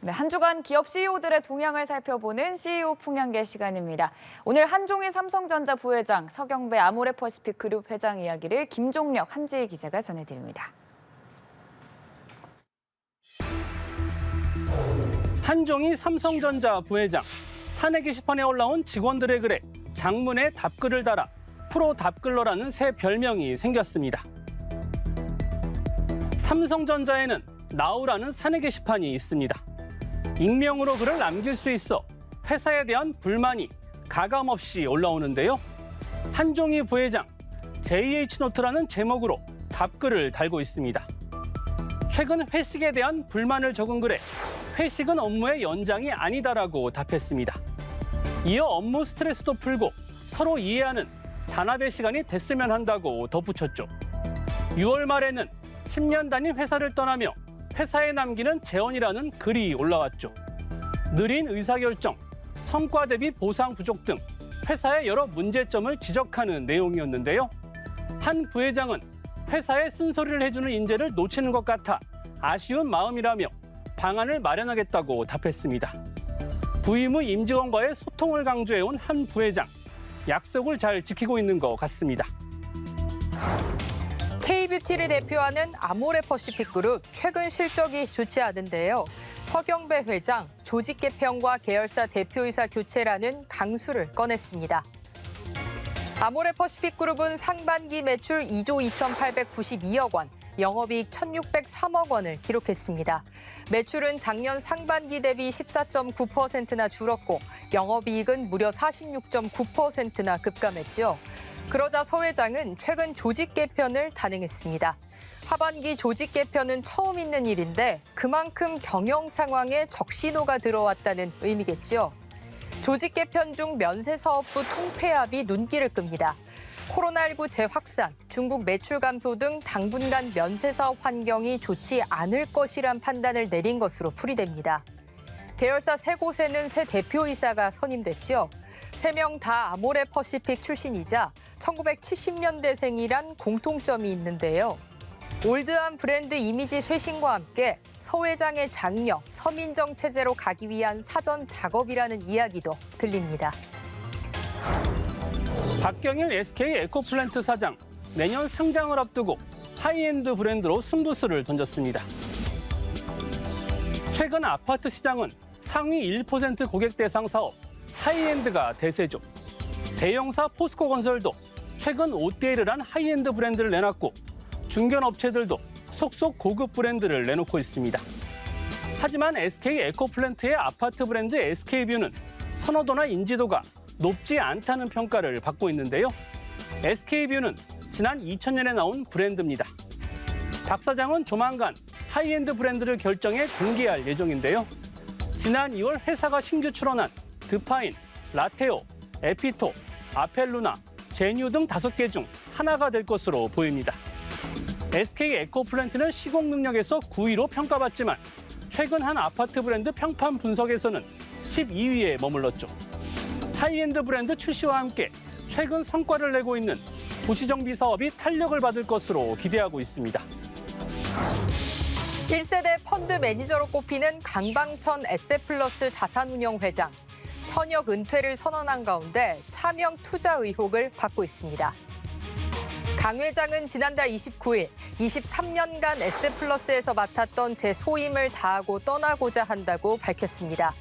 네, 한 주간 기업 CEO들의 동향을 살펴보는 CEO 풍향계 시간입니다. 오늘 한종희 삼성전자 부회장, 서경배 아모레퍼시픽 그룹 회장 이야기를 김종력 한지희 기자가 전해드립니다. 한종희 삼성전자 부회장, 사내 게시판에 올라온 직원들의 글에 장문의 답글을 달아 프로 답글러라는 새 별명이 생겼습니다. 삼성전자에는 나우라는 사내 게시판이 있습니다. 익명으로 글을 남길 수 있어 회사에 대한 불만이 가감없이 올라오는데요. 한종희 부회장, JH노트라는 제목으로 답글을 달고 있습니다. 최근 회식에 대한 불만을 적은 글에 회식은 업무의 연장이 아니다라고 답했습니다. 이어 업무 스트레스도 풀고 서로 이해하는 단합의 시간이 됐으면 한다고 덧붙였죠. 6월 말에는 10년 다닌 회사를 떠나며 회사에 남기는 재원이라는 글이 올라왔죠. 느린 의사결정, 성과 대비 보상 부족 등 회사의 여러 문제점을 지적하는 내용이었는데요. 한 부회장은 회사에 쓴소리를 해주는 인재를 놓치는 것 같아 아쉬운 마음이라며 방안을 마련하겠다고 답했습니다. 부임 후 임직원과의 소통을 강조해온 한 부회장, 약속을 잘 지키고 있는 것 같습니다. K뷰티를 대표하는 아모레퍼시픽 그룹 최근 실적이 좋지 않은데요. 서경배 회장, 조직 개편과 계열사 대표이사 교체라는 강수를 꺼냈습니다. 아모레퍼시픽 그룹은 상반기 매출 2조 2,892억 원, 영업이익 1,603억 원을 기록했습니다. 매출은 작년 상반기 대비 14.9%나 줄었고 영업이익은 무려 46.9%나 급감했죠. 그러자 서 회장은 최근 조직 개편을 단행했습니다. 하반기 조직 개편은 처음 있는 일인데 그만큼 경영 상황에 적신호가 들어왔다는 의미겠죠. 조직 개편 중 면세사업부 통폐합이 눈길을 끕니다. 코로나19 재확산, 중국 매출 감소 등 당분간 면세사업 환경이 좋지 않을 것이란 판단을 내린 것으로 풀이됩니다. 계열사 세 곳에는 새 대표이사가 선임됐죠. 3명 다 아모레퍼시픽 출신이자 1970년대생이란 공통점이 있는데요. 올드한 브랜드 이미지 쇄신과 함께 서 회장의 장려, 서민정 체제로 가기 위한 사전 작업이라는 이야기도 들립니다. 박경일 SK 에코플랜트 사장, 내년 상장을 앞두고 하이엔드 브랜드로 승부수를 던졌습니다. 최근 아파트 시장은 상위 1% 고객 대상 사업, 하이엔드가 대세죠. 대형사 포스코건설도 최근 오띠에르란 하이엔드 브랜드를 내놨고 중견 업체들도 속속 고급 브랜드를 내놓고 있습니다. 하지만 SK 에코플랜트의 아파트 브랜드 SK뷰는 선호도나 인지도가 높지 않다는 평가를 받고 있는데요. SK뷰는 지난 2000년에 나온 브랜드입니다. 박 사장은 조만간 하이엔드 브랜드를 결정해 공개할 예정인데요. 지난 2월 회사가 신규 출원한 드파인, 라테오, 에피토, 아펠루나, 제뉴 등 5개 중 하나가 될 것으로 보입니다. SK 에코플랜트는 시공 능력에서 9위로 평가받지만 최근 한 아파트 브랜드 평판 분석에서는 12위에 머물렀죠. 하이엔드 브랜드 출시와 함께 최근 성과를 내고 있는 도시정비 사업이 탄력을 받을 것으로 기대하고 있습니다. 1세대 펀드 매니저로 꼽히는 강방천 에셋플러스 자산운용 회장. 현역 은퇴를 선언한 가운데 차명 투자 의혹을 받고 있습니다. 강 회장은 지난달 29일 23년간 에셋플러스에서 맡았던 제 소임을 다하고 떠나고자 한다고 밝혔습니다.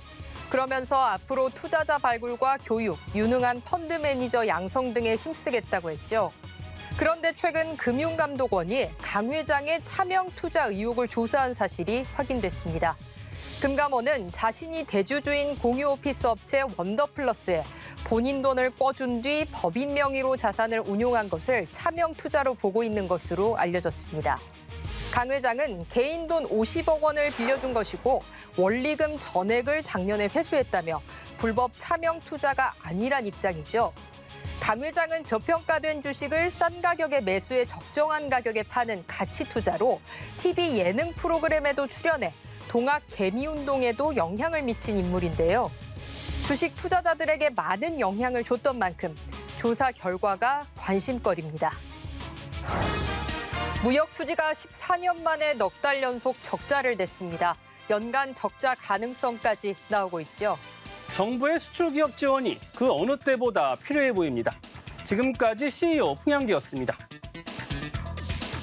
그러면서 앞으로 투자자 발굴과 교육, 유능한 펀드 매니저 양성 등에 힘쓰겠다고 했죠. 그런데 최근 금융감독원이 강 회장의 차명 투자 의혹을 조사한 사실이 확인됐습니다. 금감원은 자신이 대주주인 공유 오피스 업체 원더플러스에 본인 돈을 꿔준 뒤 법인 명의로 자산을 운용한 것을 차명 투자로 보고 있는 것으로 알려졌습니다. 강 회장은 개인 돈 50억 원을 빌려준 것이고 원리금 전액을 작년에 회수했다며 불법 차명 투자가 아니란 입장이죠. 강 회장은 저평가된 주식을 싼 가격에 매수해 적정한 가격에 파는 가치 투자로 TV 예능 프로그램에도 출연해 동학 개미운동에도 영향을 미친 인물인데요. 주식 투자자들에게 많은 영향을 줬던 만큼 조사 결과가 관심거리입니다. 무역 수지가 14년 만에 넉 달 연속 적자를 냈습니다. 연간 적자 가능성까지 나오고 있죠. 정부의 수출 기업 지원이 그 어느 때보다 필요해 보입니다. 지금까지 CEO 풍양기였습니다.